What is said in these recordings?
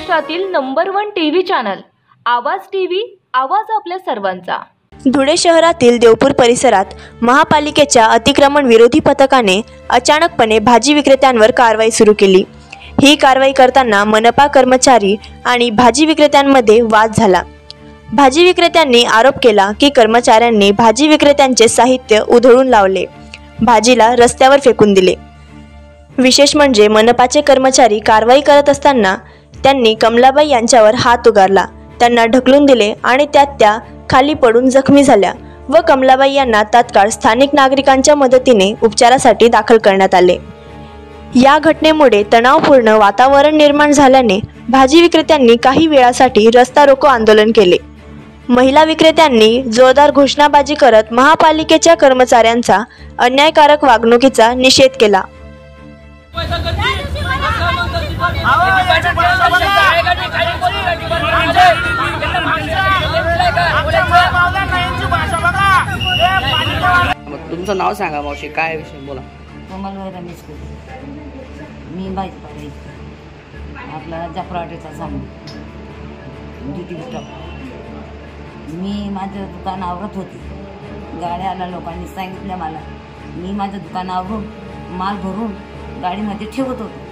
महाराष्ट्रातील number 1 TV channel आवाज TV, आवाज आपल्या सर्वांचा। धुळे शहरातील देवपूर परिसरात महापालिकेच्या अतिक्रमण विरोधी पथकाने अचानकपणे भाजी विक्रेत्यांवर कारवाई सुरू केली। ही कारवाई करताना मनपा कर्मचारी आणि भाजी विक्रेत्यांमध्ये वाद झाला। भाजी विक्रेत्यांनी आरोप केला की कर्मचाऱ्यांनी भाजी विक्रेत्यांचे साहित्य उधळून लावले, भाजीला रस्त्यावर फेकून दिले। विशेष म्हणजे मनपाचे कर्मचारी कारवाई करत असताना त्यांनी कमलाबाई यांच्यावर हात उगारला, त्यांना ढकलून दिले आणि त्या खाली पडून जखमी झाल्या व कमलाबाई यांना तात्काळ स्थानिक नागरिकांच्या मदतीने उपचारासाठी दाखल करण्यात आले। या घटनेमुळे तणावपूर्ण वातावरण निर्माण झाल्याने भाजी विक्रेत्यांनी काही वेळासाठी रस्ता रोको आंदोलन केले। महिला विक्रेत्यांनी जोरदार घोषणाबाजी करत महापालिकेच्या कर्मचाऱ्यांचा अन्यायकारक वागणुकीचा निषेध केला। तुमचं नाव सांगा मावशी, काय विषय बोला। कमल रमेश मी भाजीपाला आपला जाफराटेचा सामना ड्युटी स्टॉप। मी माझं दुकान आवरत होती, गाड्याला लोकांनी सांगितलं मला, मी माझं दुकान आवरून माल भरून गाडीमध्ये ठेवत होतो।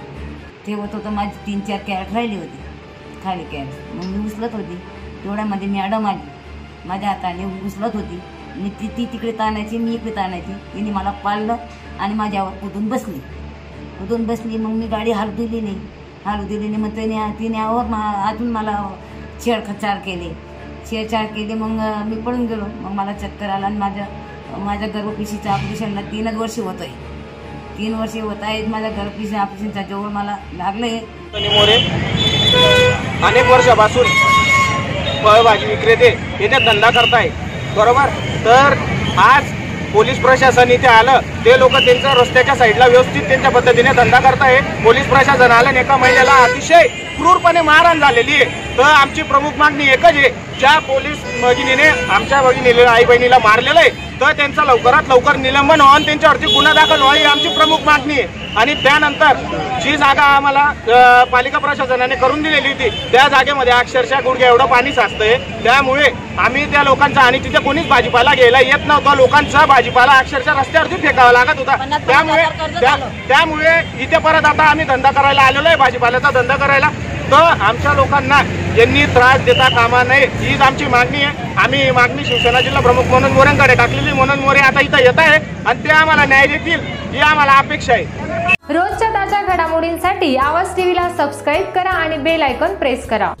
माझी 3-4 कॅरेट राहिली होती, खाली कॅरेट, मग मी उचलत होती। तेवढ्यामध्ये मॅडम आली, माझ्या हाताने उचलत होती, मी ती तिकडे ताणायची, मी इकडे ताणायची। तिने मला पाळलं आणि माझ्यावर कुदून बसली। मग मी गाडी हलू दिली नाही। मग तिने अजून मला छेडछाड केली। मग मी पडून गेलो। मग मला चक्कर आला आणि माझ्या गर्भपिशीच्या ऑपरेशनला 3 वर्ष होत आहे। 3 वर्ष होत आहेत माझ्या गर्भपिशी ऑपरेशनच्या जवळ मला लागलंय। अनेक वर्षापासून फळभाजी विक्रेते इथे धंदा करताय, बरोबर। तर आज पोलीस प्रशासन इथे आलं, ते लोक त्यांच्या रस्त्याच्या साईडला व्यवस्थित त्यांच्या पद्धतीने धंदा करताय। पोलीस प्रशासन आलं, एका महिलेला अतिशय क्रूरपणे मारहाण झालेली आहे। तर आमची प्रमुख मागणी एकच आहे, ज्या पोलीस भगिनीने आमच्या भगिनीला आई बहिणीला मारलेलं आहे तर त्यांचा लवकरात लवकर निलंबन व्हावं, त्यांच्यावरती गुन्हा दाखल व्हावा, ही आमची प्रमुख मागणी आहे। आणि त्यानंतर जी जागा आम्हाला पालिका प्रशासनाने करून दिलेली होती, त्या जागेमध्ये अक्षरशः गुडघ्या एवढं पाणी साचतंय। त्यामुळे आम्ही त्या लोकांचा, आणि तिथे कोणीच भाजीपाला घ्यायला येत नव्हता, लोकांचा भाजीपाला अक्षरशः रस्त्यावरती फेकावा लागत होता। त्यामुळे इथे परत आता आम्ही धंदा करायला आलेलो आहे, भाजीपाल्याचा धंदा करायला। तर आमच्या लोकांना यांनी त्रास देता कामा नये, हीच आमची मागणी आहे। आम्ही मागणी शिवसेना जिल्हा प्रमुख मनोज मोरेंकडे टाकलेली। मनोज मोरे आता इथं येत आहे आणि ते आम्हाला न्याय देतील, ही आम्हाला अपेक्षा आहे। रोजच्या ताज्या घडामोडींसाठी आवाज टीव्हीला सबस्क्राईब करा आणि बेल आयकॉन प्रेस करा।